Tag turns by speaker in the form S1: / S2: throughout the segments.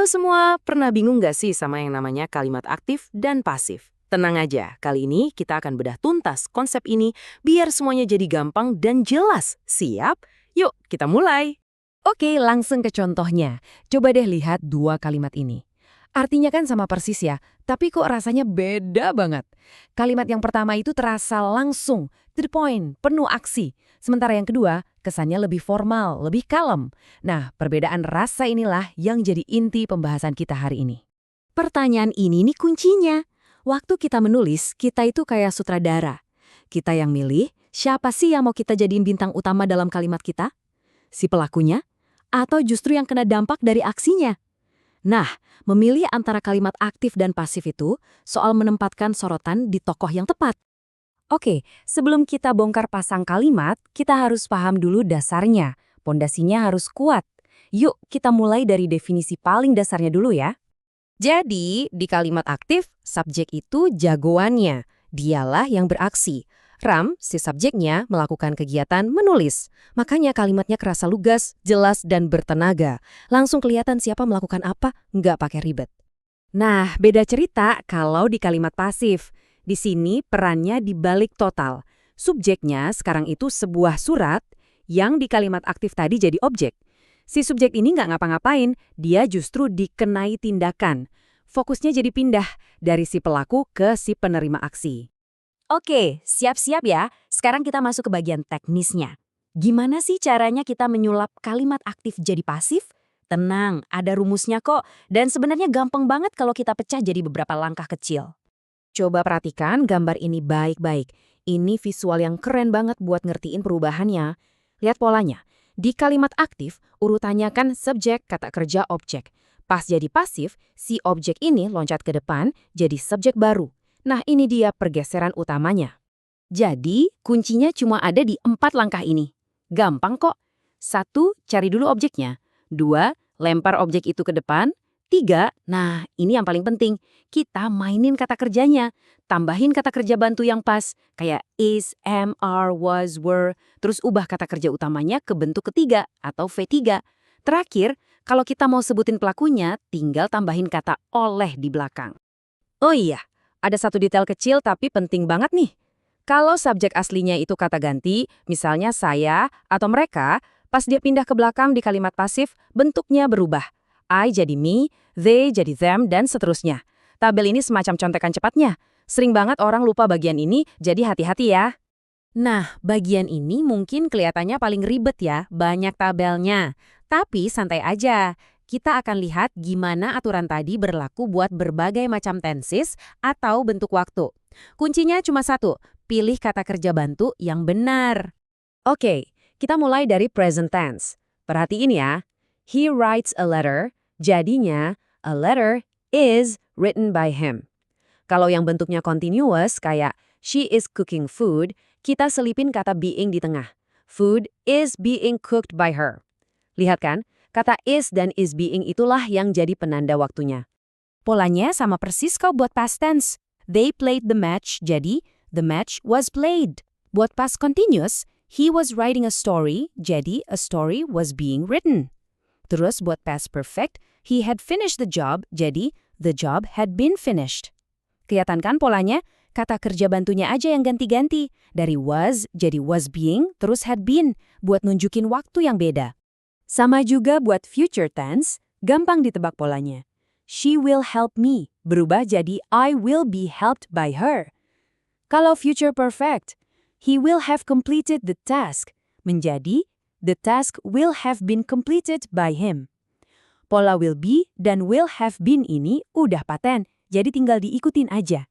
S1: Halo semua, pernah bingung nggak sih sama yang namanya kalimat aktif dan pasif? Tenang aja, kali ini kita akan bedah tuntas konsep ini biar semuanya jadi gampang dan jelas. Siap? Yuk, kita mulai.
S2: Oke, langsung ke contohnya. Coba deh lihat dua kalimat ini. Artinya kan sama persis ya, tapi kok rasanya beda banget. Kalimat yang pertama itu terasa langsung, to the point, penuh aksi. Sementara yang kedua, kesannya lebih formal, lebih kalem. Nah, perbedaan rasa inilah yang jadi inti pembahasan kita hari ini. Pertanyaan ini nih kuncinya. Waktu kita menulis, kita itu kayak sutradara. Kita yang milih, siapa sih yang mau kita jadiin bintang utama dalam kalimat kita? Si pelakunya? Atau justru yang kena dampak dari aksinya? Nah, memilih antara kalimat aktif dan pasif itu soal menempatkan sorotan di tokoh yang tepat. Oke, sebelum kita bongkar pasang kalimat, kita harus paham dulu dasarnya. Pondasinya harus kuat. Yuk, kita mulai dari definisi paling dasarnya dulu ya. Jadi, di kalimat aktif, subjek itu jagoannya. Dialah yang beraksi. Ram, si subjeknya, melakukan kegiatan menulis. Makanya kalimatnya kerasa lugas, jelas, dan bertenaga. Langsung kelihatan siapa melakukan apa, nggak pakai ribet. Nah, beda cerita kalau di kalimat pasif. Di sini perannya dibalik total. Subjeknya sekarang itu sebuah surat yang di kalimat aktif tadi jadi objek. Si subjek ini nggak ngapa-ngapain, dia justru dikenai tindakan. Fokusnya jadi pindah dari si pelaku ke si penerima aksi. Oke, siap-siap ya. Sekarang kita masuk ke bagian teknisnya. Gimana sih caranya kita menyulap kalimat aktif jadi pasif? Tenang, ada rumusnya kok. Dan sebenarnya gampang banget kalau kita pecah jadi beberapa langkah kecil. Coba perhatikan gambar ini baik-baik. Ini visual yang keren banget buat ngertiin perubahannya. Lihat polanya. Di kalimat aktif, urutannya kan subjek, kata kerja, objek. Pas jadi pasif, si objek ini loncat ke depan jadi subjek baru. Nah, ini dia pergeseran utamanya. Jadi, kuncinya cuma ada di 4 langkah ini. Gampang kok. 1, cari dulu objeknya. 2, lempar objek itu ke depan. 3, nah ini yang paling penting. Kita mainin kata kerjanya. Tambahin kata kerja bantu yang pas. Kayak is, am, are, was, were. Terus ubah kata kerja utamanya ke bentuk ketiga atau V3. Terakhir, kalau kita mau sebutin pelakunya, tinggal tambahin kata oleh di belakang. Oh iya, ada satu detail kecil tapi penting banget nih. Kalau subjek aslinya itu kata ganti, misalnya saya atau mereka, pas dia pindah ke belakang di kalimat pasif, bentuknya berubah. I jadi me, they jadi them, dan seterusnya. Tabel ini semacam contekan cepatnya. Sering banget orang lupa bagian ini, jadi hati-hati ya. Nah, bagian ini mungkin kelihatannya paling ribet ya, banyak tabelnya. Tapi santai aja. Kita akan lihat gimana aturan tadi berlaku buat berbagai macam tenses atau bentuk waktu. Kuncinya cuma satu, pilih kata kerja bantu yang benar. Oke, kita mulai dari present tense. Perhatiin ya. He writes a letter, jadinya a letter is written by him. Kalau yang bentuknya continuous kayak she is cooking food, kita selipin kata being di tengah. Food is being cooked by her. Lihat kan, kata is dan is being itulah yang jadi penanda waktunya. Polanya sama persis kok buat past tense. They played the match, jadi the match was played. Buat past continuous, he was writing a story, jadi a story was being written. Terus buat past perfect, he had finished the job, jadi the job had been finished. Kelihatan kan polanya? Kata kerja bantunya aja yang ganti-ganti. Dari was jadi was being, terus had been, buat nunjukin waktu yang beda. Sama juga buat future tense, gampang ditebak polanya. She will help me, berubah jadi I will be helped by her. Kalau future perfect, he will have completed the task, menjadi the task will have been completed by him. Pola will be dan will have been ini udah paten, jadi tinggal diikutin aja.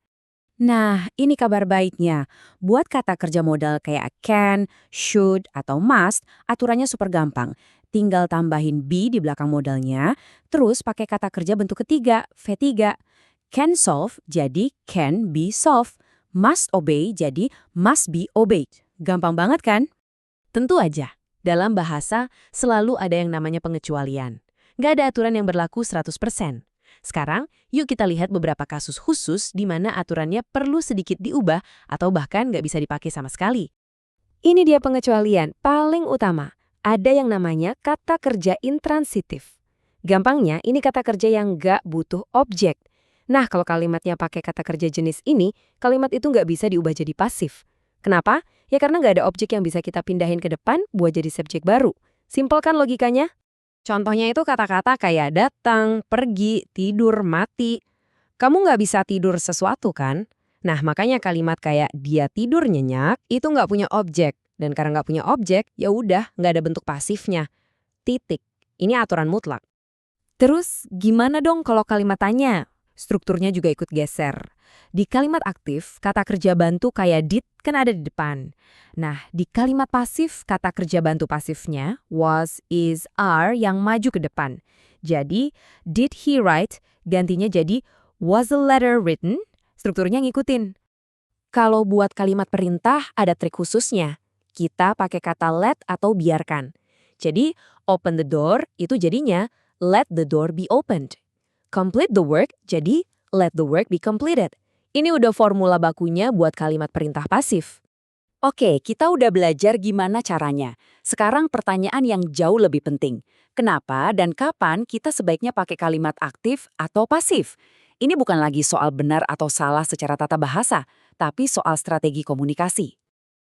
S2: Nah, ini kabar baiknya. Buat kata kerja modal kayak can, should, atau must, aturannya super gampang. Tinggal tambahin be di belakang modalnya, terus pakai kata kerja bentuk ketiga, V3. Can solve jadi can be solved. Must obey jadi must be obeyed. Gampang banget kan? Tentu aja. Dalam bahasa, selalu ada yang namanya pengecualian. Nggak ada aturan yang berlaku 100%. Sekarang, yuk kita lihat beberapa kasus khusus di mana aturannya perlu sedikit diubah atau bahkan nggak bisa dipakai sama sekali. Ini dia pengecualian paling utama. Ada yang namanya kata kerja intransitif. Gampangnya, ini kata kerja yang nggak butuh objek. Nah, kalau kalimatnya pakai kata kerja jenis ini, kalimat itu nggak bisa diubah jadi pasif. Kenapa? Ya karena nggak ada objek yang bisa kita pindahin ke depan buat jadi subjek baru. Simpel kan logikanya? Contohnya itu kata-kata kayak datang, pergi, tidur, mati. Kamu nggak bisa tidur sesuatu kan? Nah, makanya kalimat kayak dia tidur nyenyak itu nggak punya objek. Dan karena nggak punya objek, ya udah nggak ada bentuk pasifnya. Titik. Ini aturan mutlak. Terus, gimana dong kalau kalimat tanya? Strukturnya juga ikut geser. Di kalimat aktif, kata kerja bantu kayak did kan ada di depan. Nah, di kalimat pasif, kata kerja bantu pasifnya was, is, are yang maju ke depan. Jadi, did he write gantinya jadi was a letter written, strukturnya ngikutin. Kalau buat kalimat perintah, ada trik khususnya. Kita pakai kata let atau biarkan. Jadi, open the door itu jadinya let the door be opened. Complete the work jadi let the work be completed. Ini udah formula bakunya buat kalimat perintah pasif.
S1: Oke, kita udah belajar gimana caranya. Sekarang pertanyaan yang jauh lebih penting. Kenapa dan kapan kita sebaiknya pakai kalimat aktif atau pasif? Ini bukan lagi soal benar atau salah secara tata bahasa, tapi soal strategi komunikasi.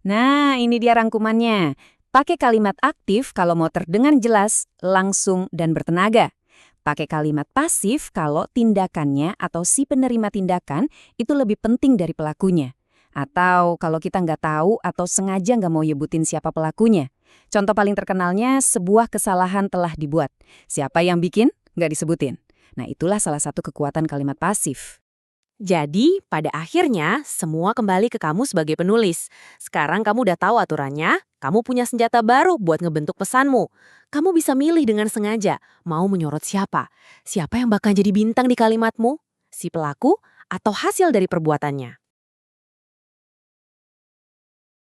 S2: Nah, ini dia rangkumannya. Pakai kalimat aktif kalau mau terdengar jelas, langsung, dan bertenaga. Pakai kalimat pasif kalau tindakannya atau si penerima tindakan itu lebih penting dari pelakunya. Atau kalau kita nggak tahu atau sengaja nggak mau nyebutin siapa pelakunya. Contoh paling terkenalnya, sebuah kesalahan telah dibuat. Siapa yang bikin? Nggak disebutin. Nah, itulah salah satu kekuatan kalimat pasif.
S1: Jadi, pada akhirnya, semua kembali ke kamu sebagai penulis. Sekarang kamu udah tahu aturannya, kamu punya senjata baru buat ngebentuk pesanmu. Kamu bisa milih dengan sengaja, mau menyorot siapa. Siapa yang bakal jadi bintang di kalimatmu? Si pelaku atau hasil dari perbuatannya?